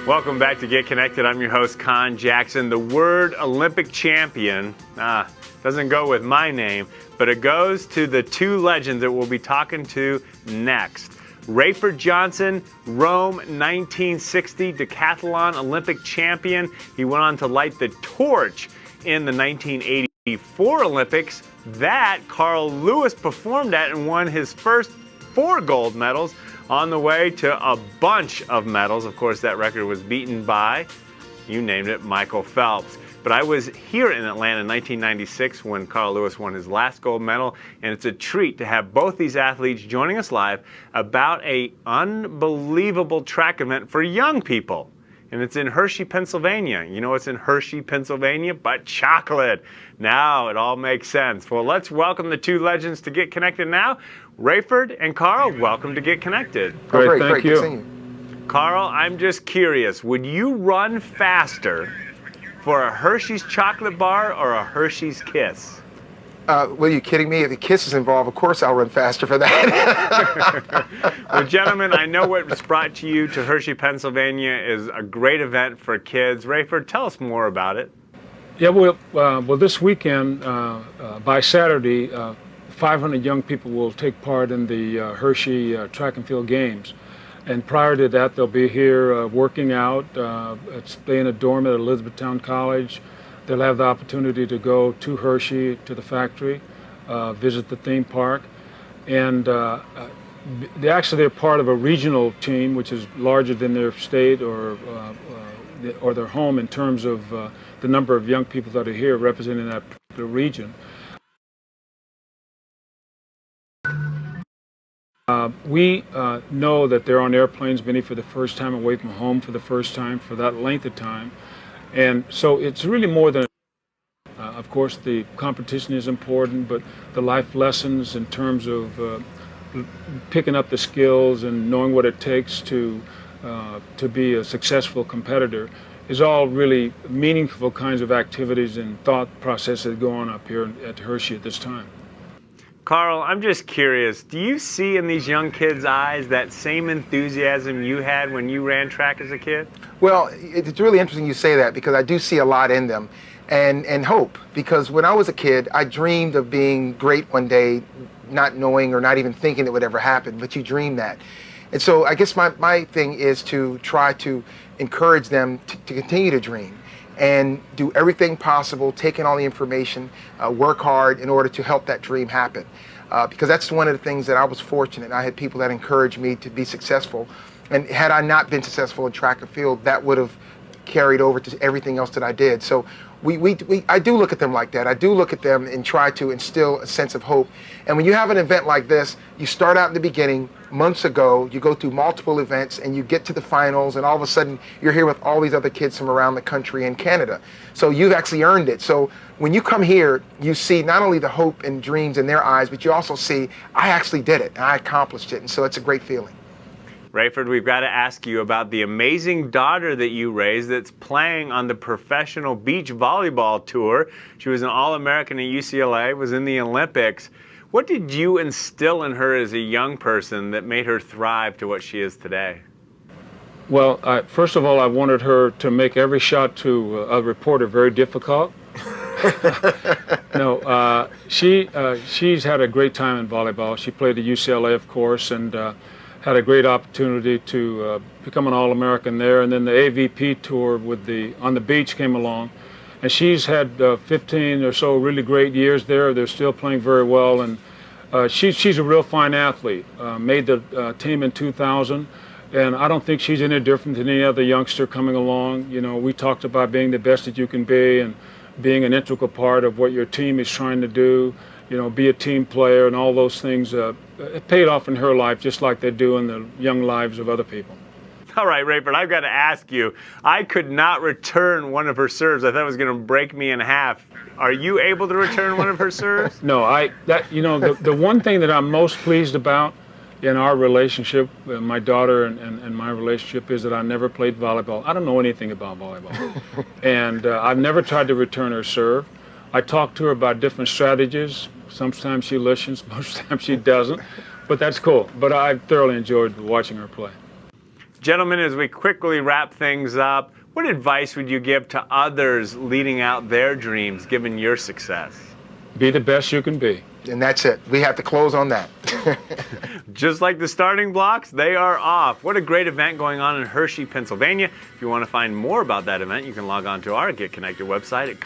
Welcome back to Get Connected. I'm your host, Conn Jackson. The word Olympic champion doesn't go with my name, but it goes to the two legends that we'll be talking to next. Rafer Johnson, Rome 1960 decathlon Olympic champion. He went on to light the torch in the 1984 Olympics that Carl Lewis performed at and won his first 4 gold medals, on the way to a bunch of medals. Of course, that record was beaten by, you named it, Michael Phelps. But I was here in Atlanta in 1996 when Carl Lewis won his last gold medal, and it's a treat to have both these athletes joining us live about an unbelievable track event for young people. And it's in Hershey, Pennsylvania. You know what's in Hershey, Pennsylvania? But chocolate. Now it all makes sense. Well, let's welcome the two legends to Get Connected now. Rafer and Carl, welcome to Get Connected. Great, thank you. Carl, I'm just curious, would you run faster for a Hershey's chocolate bar or a Hershey's Kiss? Well, are you kidding me? If the Kiss is involved, of course I'll run faster for that. Well, gentlemen, I know what's brought you to Hershey, Pennsylvania is a great event for kids. Rafer, tell us more about it. Yeah, well, this weekend, by Saturday, 500 young people will take part in the Hershey track and field games. And prior to that, they'll be here working out, stay in a dorm at Elizabethtown College. They'll have the opportunity to go to Hershey, to the factory, visit the theme park. And they're part of a regional team, which is larger than their state or their home in terms of the number of young people that are here representing that particular region. We know that they're on airplanes, many for the first time, away from home for the first time, for that length of time. And so it's really more than, of course, the competition is important, but the life lessons in terms of picking up the skills and knowing what it takes to be a successful competitor is all really meaningful kinds of activities and thought processes that go on up here at Hershey at this time. Carl, I'm just curious, do you see in these young kids' eyes that same enthusiasm you had when you ran track as a kid? Well, it's really interesting you say that because I do see a lot in them and hope. Because when I was a kid, I dreamed of being great one day, not knowing or not even thinking it would ever happen, but you dream that. And so I guess my thing is to try to encourage them to continue to dream and do everything possible, take in all the information, work hard in order to help that dream happen. Because that's one of the things that I was fortunate. I had people that encouraged me to be successful. And had I not been successful in track and field, that would have carried over to everything else that I did. So I do look at them like that. I do look at them and try to instill a sense of hope. And when you have an event like this, you start out in the beginning, months ago, you go through multiple events and you get to the finals and all of a sudden you're here with all these other kids from around the country and Canada. So you've actually earned it. So when you come here, you see not only the hope and dreams in their eyes, but you also see, I actually did it and I accomplished it. And so it's a great feeling. Rafer, we've got to ask you about the amazing daughter that you raised that's playing on the professional beach volleyball tour. She was an All-American at UCLA, was in the Olympics. What did you instill in her as a young person that made her thrive to what she is today? Well, first of all, I wanted her to make every shot to a reporter very difficult. No, she's had a great time in volleyball. She played at UCLA, of course, and had a great opportunity to become an All-American there. And then the AVP tour on the beach came along. And she's had 15 or so really great years there. They're still playing very well. And she's a real fine athlete. Made the team in 2000. And I don't think she's any different than any other youngster coming along. You know, we talked about being the best that you can be and being an integral part of what your team is trying to do. You know, be a team player and all those things. It paid off in her life just like they do in the young lives of other people. All right, Rafer, I've got to ask you, I could not return one of her serves. I thought it was going to break me in half. Are you able to return one of her serves? No, the one thing that I'm most pleased about in our relationship, my daughter and my relationship, is that I never played volleyball. I don't know anything about volleyball. And I've never tried to return her serve. I talk to her about different strategies. Sometimes she listens, most times she doesn't. But that's cool. But I thoroughly enjoyed watching her play. Gentlemen, as we quickly wrap things up, what advice would you give to others leading out their dreams, given your success? Be the best you can be. And that's it. We have to close on that. Just like the starting blocks, they are off. What a great event going on in Hershey, Pennsylvania. If you want to find more about that event, you can log on to our Get Connected website at